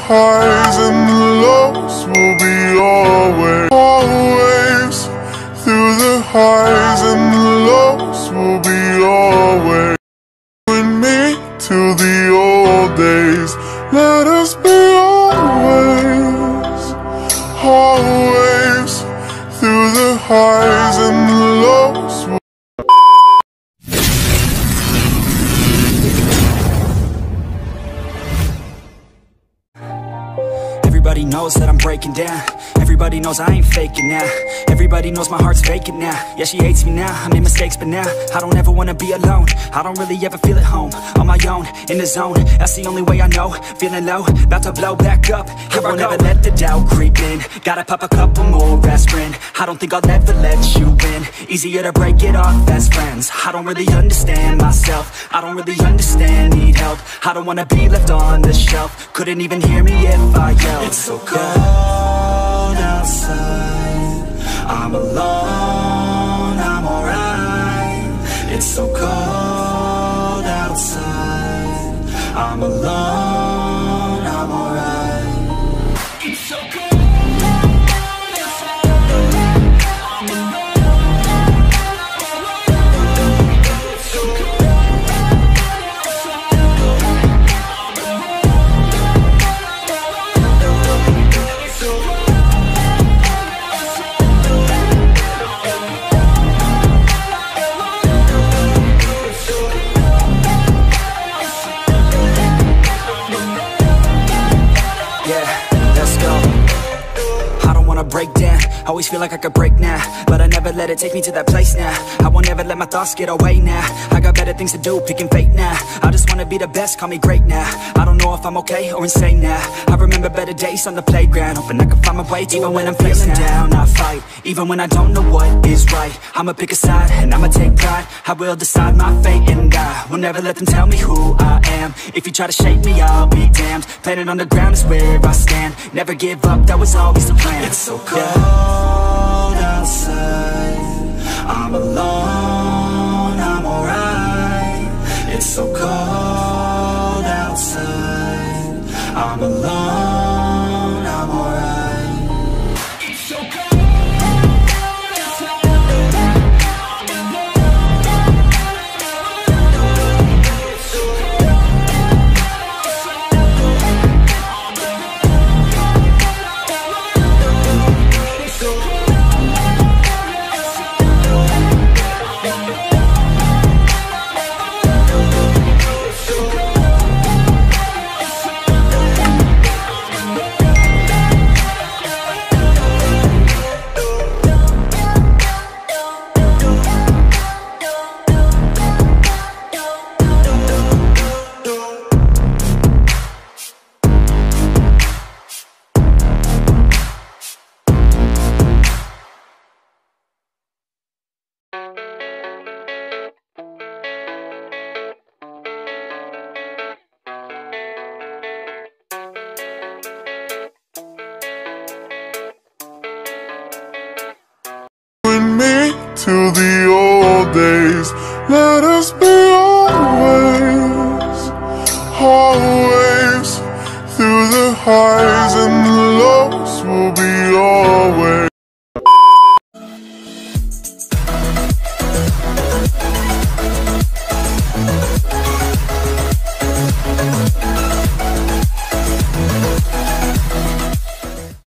highs and the lows, we'll be always, always. Through the highs and the lows, we'll be always. With me till the old days, let us be always, always. Through the highs and the lows. Everybody knows that I'm breaking down. Everybody knows I ain't faking now. Everybody knows my heart's vacant now. Yeah, she hates me now, I made mistakes, but now I don't ever wanna be alone. I don't really ever feel at home. On my own, in the zone, that's the only way I know. Feeling low, about to blow back up. Here I won't ever let the doubt creep in. Gotta pop a couple more aspirin. I don't think I'll ever let you in. Easier to break it off best friends. I don't really understand myself. I don't really understand, need help. I don't wanna be left on the shelf. Couldn't even hear me if I yelled. It's so cold outside, I'm alone, I'm alright. It's so cold outside, I'm alone, I'm alright. It's so cold. Break down, always feel like I could break now, but I never let it take me to that place now. I won't ever let my thoughts get away now. I got better things to do, picking fate now. I just wanna be the best, call me great now. I don't know if I'm okay or insane now. I remember better days on the playground, hoping I can find my way to even when I'm feeling down, I fight, even when I don't know what is right. I'ma pick a side, and I'ma take pride. I will decide my fate, and I will never let them tell me who I am. If you try to shake me, I'll be damned. Planet on the ground is where I stand. Never give up, that was always the plan. It's so cold outside, I'm alone, I'm alright. It's so cold outside, I'm alone, I'm alright. It's so cold. To the old days, let us be always, always. Through the highs and the lows, we'll be always.